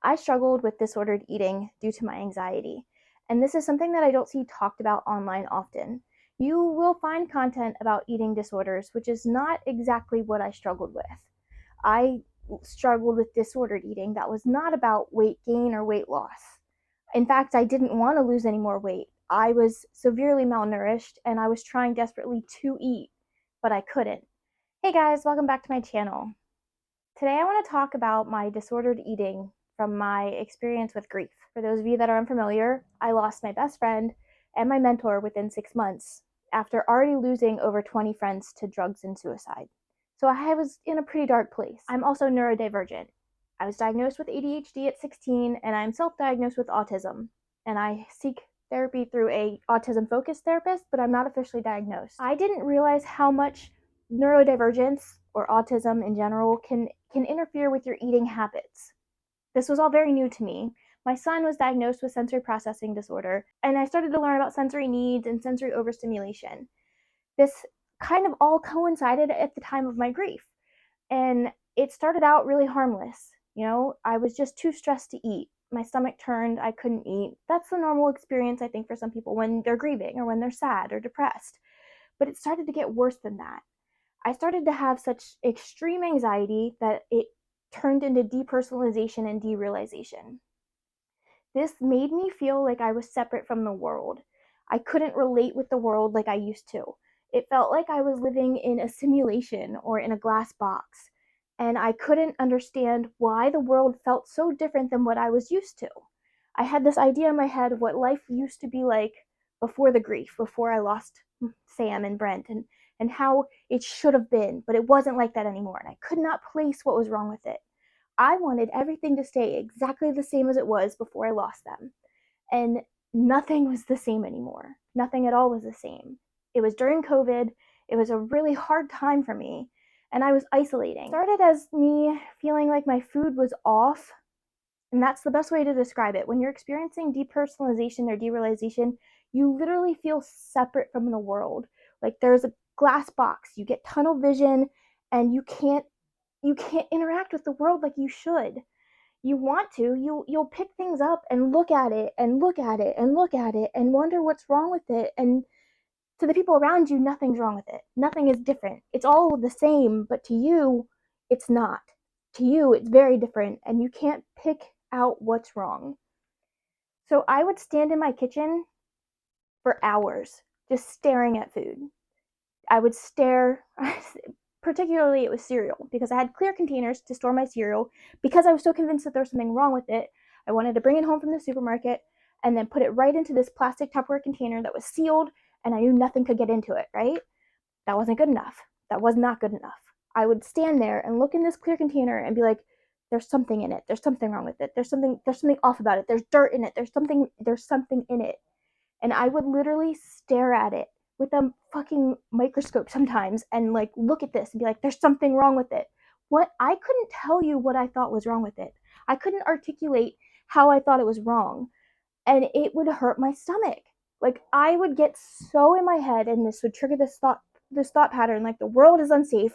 I struggled with disordered eating due to my anxiety, and this is something that I don't see talked about online often. You will find content about eating disorders, which is not exactly what I struggled with. I struggled with disordered eating that was not about weight gain or weight loss. In fact, I didn't want to lose any more weight. I was severely malnourished and I was trying desperately to eat, but I couldn't. Hey guys, welcome back to my channel. Today I want to talk about my disordered eating from my experience with grief. For those of you that are unfamiliar, I lost my best friend and my mentor within 6 months after already losing over 20 friends to drugs and suicide. So I was in a pretty dark place. I'm also neurodivergent. I was diagnosed with ADHD at 16 and I'm self-diagnosed with autism. And I seek therapy through a autism-focused therapist, but I'm not officially diagnosed. I didn't realize how much neurodivergence or autism in general can interfere with your eating habits. This was all very new to me. My son was diagnosed with sensory processing disorder, and I started to learn about sensory needs and sensory overstimulation. This kind of all coincided at the time of my grief, and it started out really harmless. I was just too stressed to eat. My stomach turned, I couldn't eat. That's the normal experience, I think, for some people when they're grieving or when they're sad or depressed. But it started to get worse than that. I started to have such extreme anxiety that it turned into depersonalization and derealization. This made me feel like I was separate from the world. I couldn't relate with the world like I used to. It felt like I was living in a simulation or in a glass box, and I couldn't understand why the world felt so different than what I was used to. I had this idea in my head of what life used to be like before the grief, before I lost Sam and Brent, and how it should have been, but it wasn't like that anymore, and I could not place what was wrong with it. I wanted everything to stay exactly the same as it was before I lost them, and nothing was the same anymore. Nothing at all was the same. It was during COVID. It was a really hard time for me, and I was isolating. It started as me feeling like my food was off, and that's the best way to describe it. When you're experiencing depersonalization or derealization, you literally feel separate from the world. Like there's a glass box, you get tunnel vision, and you can't interact with the world like you should. You want to, you'll pick things up and look at it and look at it and look at it and wonder what's wrong with it, and to the people around you, nothing's wrong with it. Nothing is different. It's all the same, but to you, it's not. To you, it's very different, and you can't pick out what's wrong. So I would stand in my kitchen for hours just staring at food. I would stare, particularly it was cereal, because I had clear containers to store my cereal because I was so convinced that there was something wrong with it. I wanted to bring it home from the supermarket and then put it right into this plastic Tupperware container that was sealed, and I knew nothing could get into it, right? That wasn't good enough. That was not good enough. I would stand there and look in this clear container and be like, there's something in it. There's something wrong with it. There's something off about it. There's dirt in it. There's something in it. And I would literally stare at it with a fucking microscope sometimes and like look at this and be like, there's something wrong with it. What? I couldn't tell you what I thought was wrong with it. I couldn't articulate how I thought it was wrong. And it would hurt my stomach. Like I would get so in my head, and this would trigger this thought pattern, like the world is unsafe,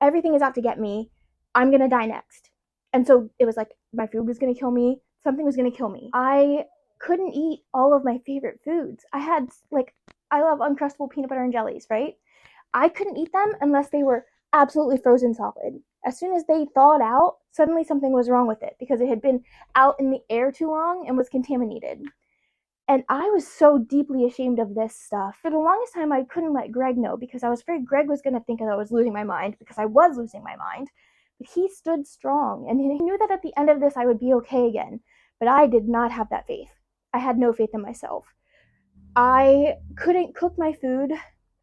everything is out to get me, I'm gonna die next. And so it was like my food was gonna kill me, something was gonna kill me. I couldn't eat all of my favorite foods. I love Uncrustable peanut butter and jellies, right? I couldn't eat them unless they were absolutely frozen solid. As soon as they thawed out, suddenly something was wrong with it because it had been out in the air too long and was contaminated. And I was so deeply ashamed of this stuff. For the longest time, I couldn't let Greg know because I was afraid Greg was going to think that I was losing my mind, because I was losing my mind. But he stood strong, and he knew that at the end of this, I would be okay again. But I did not have that faith. I had no faith in myself. I couldn't cook my food.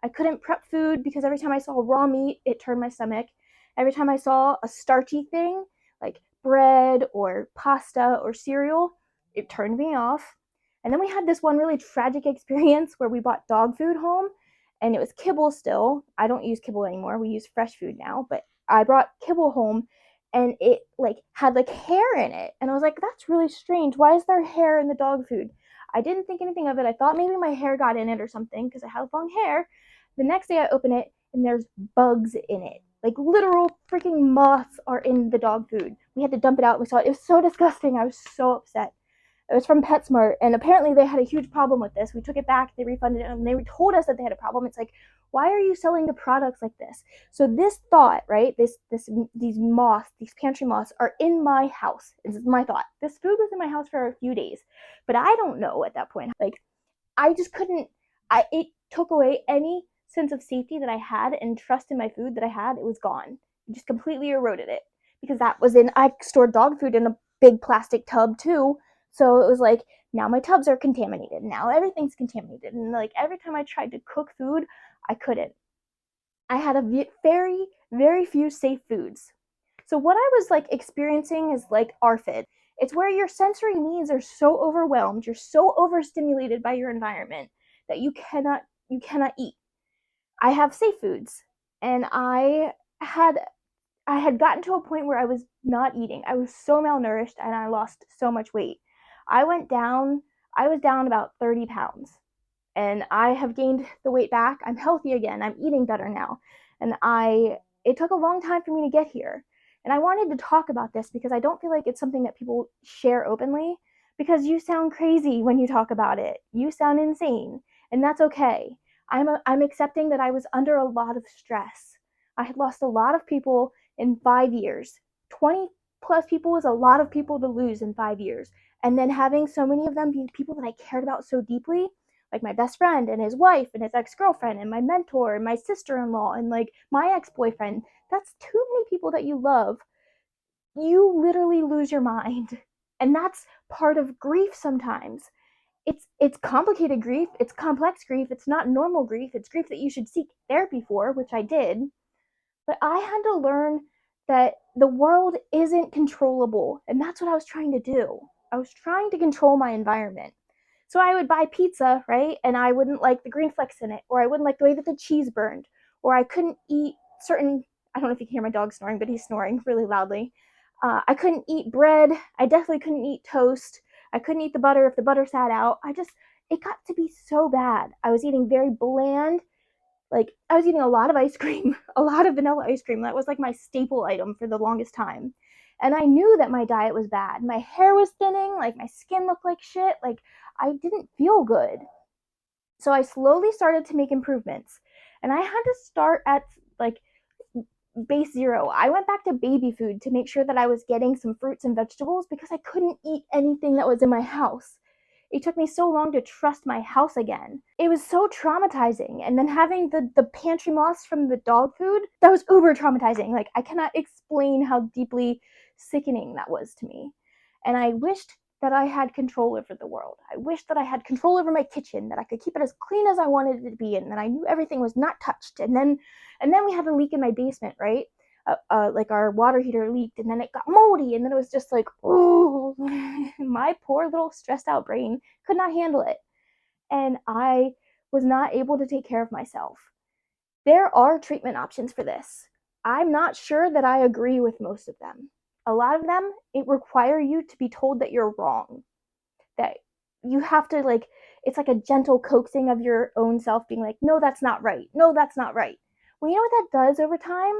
I couldn't prep food because every time I saw raw meat, it turned my stomach. Every time I saw a starchy thing, like bread or pasta or cereal, it turned me off. And then we had this one really tragic experience where we bought dog food home, and it was kibble still. I don't use kibble anymore. We use fresh food now, but I brought kibble home, and it had hair in it. And I was like, that's really strange. Why is there hair in the dog food? I didn't think anything of it. I thought maybe my hair got in it or something because I have long hair. The next day I open it and there's bugs in it. Like literal freaking moths are in the dog food. We had to dump it out. We saw it. It was so disgusting. I was so upset. It was from PetSmart, and apparently they had a huge problem with this. We took it back, they refunded it, and they told us that they had a problem. It's like, why are you selling the products like this? So this thought, right? These moths, these pantry moths, are in my house. This is my thought. This food was in my house for a few days, but I don't know at that point. Like, I just couldn't. It took away any sense of safety that I had and trust in my food that I had. It was gone. It just completely eroded it because that was in. I stored dog food in a big plastic tub too, so it was like now my tubs are contaminated. Now everything's contaminated, and like every time I tried to cook food, I couldn't. I had a very, very few safe foods. So what I was like experiencing is like ARFID. It's where your sensory needs are so overwhelmed, you're so overstimulated by your environment that you cannot eat. I have safe foods, and had I had gotten to a point where I was not eating. I was so malnourished and I lost so much weight. I went down I was down about 30 pounds, and I have gained the weight back. I'm healthy again. I'm eating better now. And it took a long time for me to get here. And I wanted to talk about this because I don't feel like it's something that people share openly, because you sound crazy when you talk about it. You sound insane, and that's okay. I'm accepting that I was under a lot of stress. I had lost a lot of people in 5 years. 20 plus people is a lot of people to lose in 5 years. And then having so many of them be people that I cared about so deeply, like my best friend and his wife and his ex-girlfriend and my mentor and my sister-in-law and like my ex-boyfriend. That's too many people that you love. You literally lose your mind. And that's part of grief sometimes. It's complicated grief, it's complex grief, it's not normal grief, it's grief that you should seek therapy for, which I did. But I had to learn that the world isn't controllable, and that's what I was trying to do. I was trying to control my environment. So I would buy pizza, right? And I wouldn't like the green flecks in it, or I wouldn't like the way that the cheese burned, or I couldn't eat certain. I don't know if you can hear my dog snoring, but he's snoring really loudly. I couldn't eat bread. I definitely couldn't eat toast. I couldn't eat the butter if the butter sat out. It got to be so bad. I was eating very bland. Like, I was eating a lot of ice cream, a lot of vanilla ice cream. That was like my staple item for the longest time. And I knew that my diet was bad. My hair was thinning, like my skin looked like shit. Like, I didn't feel good. So I slowly started to make improvements. And I had to start at like base zero. I went back to baby food to make sure that I was getting some fruits and vegetables because I couldn't eat anything that was in my house. It took me so long to trust my house again. It was so traumatizing. And then having the pantry moss from the dog food, that was uber traumatizing. Like, I cannot explain how deeply sickening that was to me. And I wished that I had control over the world. I wished that I had control over my kitchen, that I could keep it as clean as I wanted it to be, and that I knew everything was not touched. And then we had a leak in my basement, right? Like our water heater leaked, and then it got moldy, and then it was just like, oh, my poor little stressed out brain could not handle it. And I was not able to take care of myself. There are treatment options for this. I'm not sure that I agree with most of them. A lot of them, it require you to be told that you're wrong, that you have to like, it's like a gentle coaxing of your own self being like, no, that's not right. No, that's not right. Well, you know what that does over time?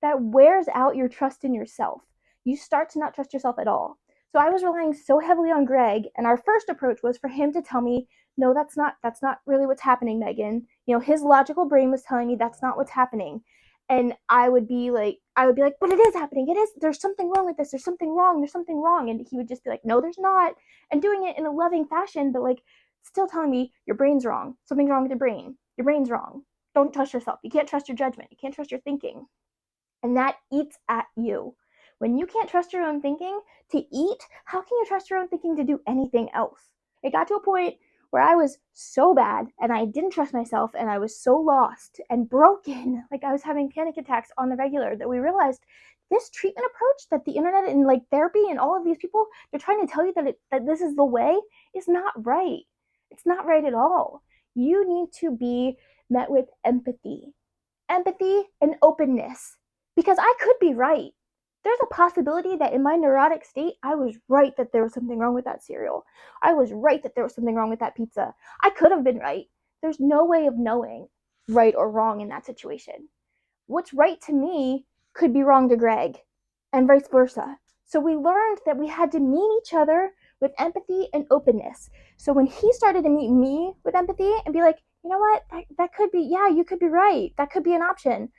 That wears out your trust in yourself. You start to not trust yourself at all. So I was relying so heavily on Greg, and our first approach was for him to tell me, no, that's not really what's happening, Megan. You know, his logical brain was telling me that's not what's happening. And I would be like, but it is happening. It is. There's something wrong with this. There's something wrong. There's something wrong. And he would just be like, no, there's not. And doing it in a loving fashion, but like still telling me your brain's wrong. Something's wrong with your brain. Your brain's wrong. Don't trust yourself. You can't trust your judgment. You can't trust your thinking. And that eats at you. When you can't trust your own thinking to eat, how can you trust your own thinking to do anything else? It got to a point where I was so bad and I didn't trust myself and I was so lost and broken, like I was having panic attacks on the regular, that we realized this treatment approach that the internet and like therapy and all of these people, they're trying to tell you that this is the way, is not right. It's not right at all. You need to be met with empathy and openness, because I could be right. There's a possibility that in my neurotic state, I was right that there was something wrong with that cereal. I was right that there was something wrong with that pizza. I could have been right. There's no way of knowing right or wrong in that situation. what's right to me could be wrong to Greg, and vice versa. So we learned that we had to meet each other with empathy and openness. So when he started to meet me with empathy and be like, you know what, that could be, yeah, you could be right. That could be an option.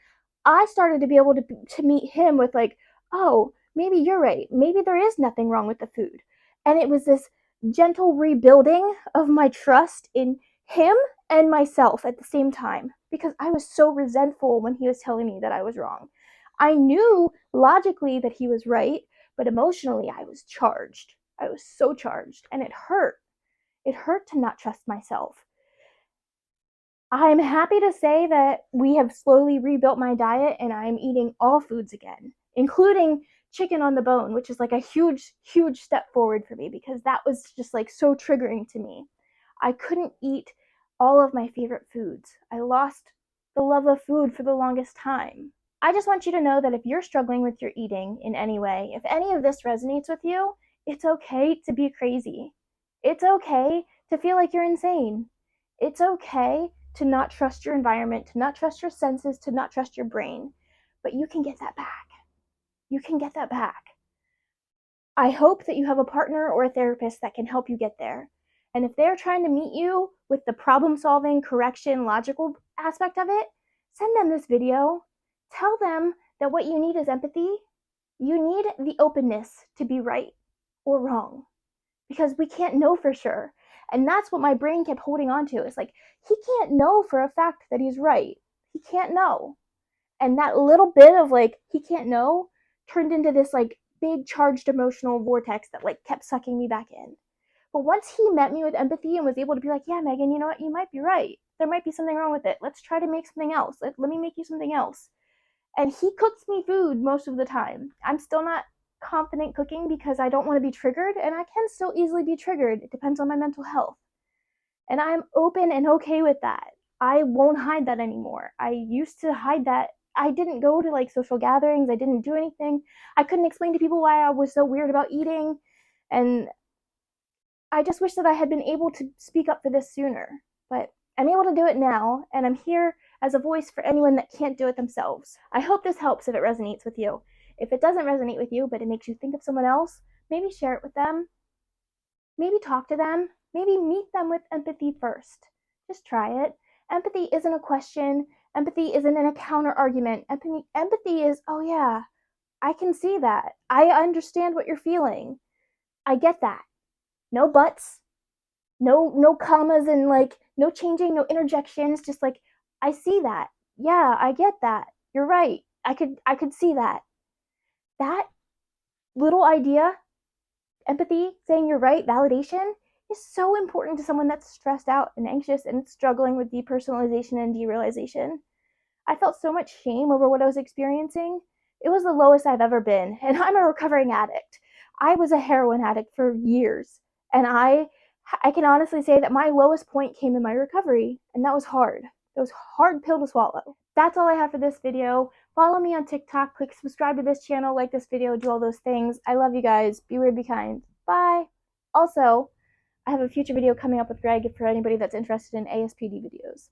I started to be able to meet him with like, oh, maybe you're right. Maybe there is nothing wrong with the food. And it was this gentle rebuilding of my trust in him and myself at the same time because I was so resentful when he was telling me that I was wrong. I knew logically that he was right, but emotionally I was charged. I was so charged and it hurt. It hurt to not trust myself. I'm happy to say that we have slowly rebuilt my diet and I'm eating all foods again, including chicken on the bone, which is like a huge, huge step forward for me because that was just like so triggering to me. I couldn't eat all of my favorite foods. I lost the love of food for the longest time. I just want you to know that if you're struggling with your eating in any way, if any of this resonates with you, it's okay to be crazy. It's okay to feel like you're insane. It's okay to not trust your environment, to not trust your senses, to not trust your brain. But you can get that back. You can get that back. I hope that you have a partner or a therapist that can help you get there. And if they're trying to meet you with the problem solving, correction, logical aspect of it, send them this video. Tell them that what you need is empathy. You need the openness to be right or wrong because we can't know for sure. And that's what my brain kept holding on to. It's like, he can't know for a fact that he's right. He can't know. And that little bit of like, he can't know turned into this like big charged emotional vortex that like kept sucking me back in. But once he met me with empathy and was able to be like, yeah, Megan, you know what? You might be right. There might be something wrong with it. Let's try to make something else. Let me make you something else. And he cooks me food most of the time. I'm still not confident cooking because I don't want to be triggered, and I can still easily be triggered. It depends on my mental health. And I'm open and okay with that. I won't hide that anymore. I used to hide that. I didn't go to like social gatherings. I didn't do anything. I couldn't explain to people why I was so weird about eating. And I just wish that I had been able to speak up for this sooner. But I'm able to do it now, and I'm here as a voice for anyone that can't do it themselves. I hope this helps if it resonates with you. If it doesn't resonate with you, but it makes you think of someone else, maybe share it with them. Maybe talk to them. Maybe meet them with empathy first. Just try it. Empathy isn't a question. Empathy isn't a counter argument. Empathy is, oh yeah, I can see that. I understand what you're feeling. I get that. No buts, no commas and like no changing, no interjections, just like I see that. Yeah, I get that. You're right. I could see that. That little idea, empathy, saying you're right, validation is so important to someone that's stressed out and anxious and struggling with depersonalization and derealization. I felt so much shame over what I was experiencing. It was the lowest I've ever been, and I'm a recovering addict. I was a heroin addict for years, and I can honestly say that my lowest point came in my recovery, and that was hard. It was a hard pill to swallow. That's all I have for this video. Follow me on TikTok, click subscribe to this channel, like this video, do all those things. I love you guys. Be weird, be kind. Bye. Also, I have a future video coming up with Greg for anybody that's interested in ASPD videos.